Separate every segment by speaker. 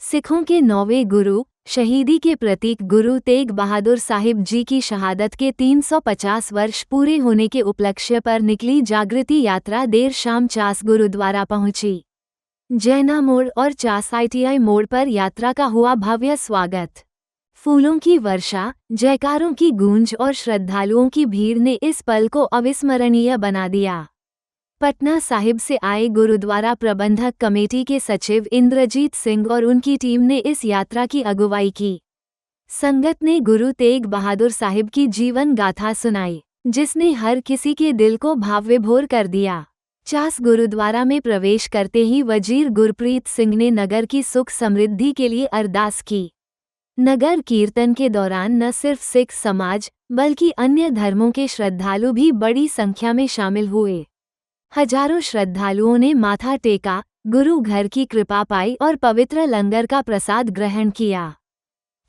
Speaker 1: सिखों के 9वें गुरु, शहीदी के प्रतीक गुरु तेग बहादुर साहिब जी की शहादत के 350 वर्ष पूरे होने के उपलक्ष्य पर निकली जागृति यात्रा देर शाम चास गुरुद्वारा पहुंची। जैना मोड़ और चास ITI मोड़ पर यात्रा का हुआ भव्य स्वागत। फूलों की वर्षा, जयकारों की गूंज और श्रद्धालुओं की भीड़ ने इस पल को अविस्मरणीय बना दिया। पटना साहिब से आए गुरुद्वारा प्रबंधक कमेटी के सचिव इंद्रजीत सिंह और उनकी टीम ने इस यात्रा की अगुवाई की। संगत ने गुरु तेग बहादुर साहिब की जीवन गाथा सुनाई, जिसने हर किसी के दिल को भावविभोर कर दिया। चास गुरुद्वारा में प्रवेश करते ही वजीर गुरप्रीत सिंह ने नगर की सुख समृद्धि के लिए अरदास की। नगर कीर्तन के दौरान न सिर्फ सिख समाज बल्कि अन्य धर्मों के श्रद्धालु भी बड़ी संख्या में शामिल हुए। हजारों श्रद्धालुओं ने माथा टेका, गुरु घर की कृपा पाई और पवित्र लंगर का प्रसाद ग्रहण किया।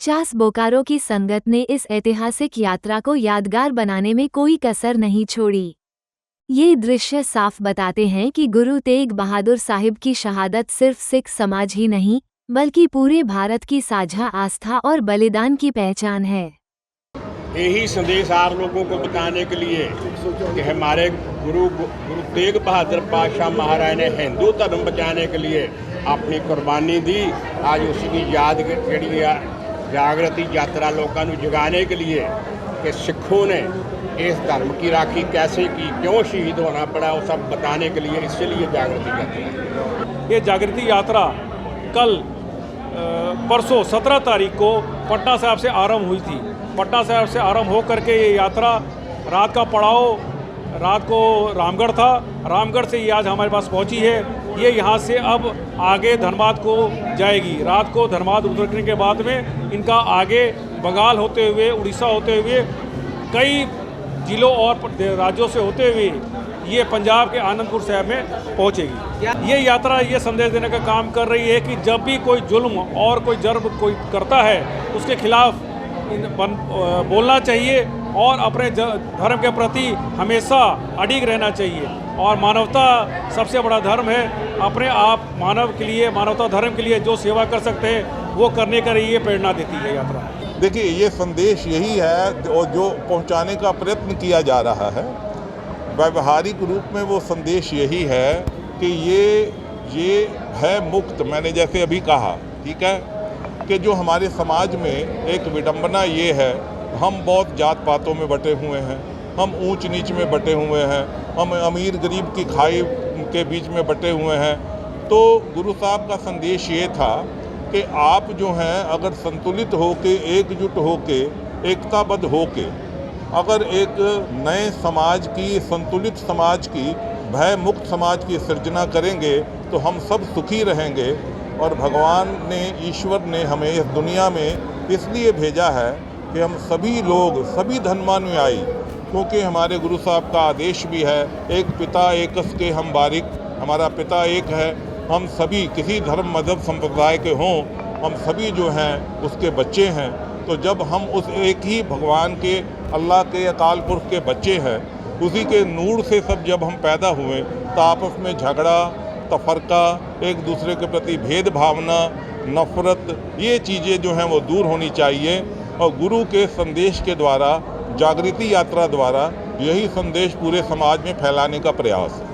Speaker 1: चास बोकारो की संगत ने इस ऐतिहासिक यात्रा को यादगार बनाने में कोई कसर नहीं छोड़ी। ये दृश्य साफ बताते हैं कि गुरु तेग बहादुर साहिब की शहादत सिर्फ सिख समाज ही नहीं, बल्कि पूरे भारत की साझा आस्था और बलिदान की पहचान है।
Speaker 2: यही संदेश आप लोगों को बताने के लिए कि हमारे गुरु तेग बहादुर पातशाह महाराज ने हिंदू धर्म बचाने के लिए अपनी कुर्बानी दी। आज उसकी याद जागृति यात्रा लोगों को जगाने के लिए कि सिखों ने इस धर्म की राखी कैसे की, क्यों शहीद होना पड़ा, वो सब बताने के लिए इसलिए जागृति यात्रा।
Speaker 3: ये जागृति यात्रा कल परसों 17 तारीख को पटना साहिब से आरंभ हुई थी। पटना साहिब से आरंभ हो करके ये यात्रा रात का पड़ाव रात को रामगढ़ था। रामगढ़ से ये आज हमारे पास पहुंची है। ये यहाँ से अब आगे धनबाद को जाएगी। रात को धनबाद उतरने के बाद में इनका आगे बंगाल होते हुए, उड़ीसा होते हुए, कई जिलों और राज्यों से होते हुए ये पंजाब के आनंदपुर साहिब में पहुंचेगी। ये यात्रा ये संदेश देने का काम कर रही है कि जब भी कोई जुल्म और कोई जर्म कोई करता है उसके खिलाफ बोलना चाहिए और अपने धर्म के प्रति हमेशा अडिग रहना चाहिए। और मानवता सबसे बड़ा धर्म है। अपने आप मानव के लिए, मानवता धर्म के लिए जो सेवा कर सकते हैं वो करने का ये प्रेरणा देती है यात्रा।
Speaker 4: देखिए, ये संदेश यही है और जो पहुंचाने का प्रयत्न किया जा रहा है व्यावहारिक रूप में, वो संदेश यही है कि ये भय मुक्त, मैंने जैसे अभी कहा, ठीक है, कि जो हमारे समाज में एक विडंबना ये है, हम बहुत जात पातों में बटे हुए हैं, हम ऊंच नीच में बटे हुए हैं, हम अमीर गरीब की खाई के बीच में बटे हुए हैं। तो गुरु साहब का संदेश ये था कि आप जो हैं अगर संतुलित होके, एकजुट होके, एकताबद्ध होके अगर एक नए समाज की, संतुलित समाज की, भय मुक्त समाज की सृजना करेंगे तो हम सब सुखी रहेंगे। और भगवान ने, ईश्वर ने हमें इस दुनिया में इसलिए भेजा है कि हम सभी लोग, सभी धर्मानुयायी, क्योंकि हमारे गुरु साहब का आदेश भी है, एक पिता एकस के हम बारिक, हमारा पिता एक है, हम सभी किसी धर्म मजहब संप्रदाय के हों, हम सभी जो हैं उसके बच्चे हैं। तो जब हम उस एक ही भगवान के, अल्लाह के, अकाल पुरख के बच्चे हैं, उसी के नूर से सब जब हम पैदा हुए तो आपस में झगड़ा, तफरका, एक दूसरे के प्रति भेद भावना, नफ़रत, ये चीज़ें जो हैं वो दूर होनी चाहिए। और गुरु के संदेश के द्वारा, जागृति यात्रा द्वारा यही संदेश पूरे समाज में फैलाने का प्रयास है।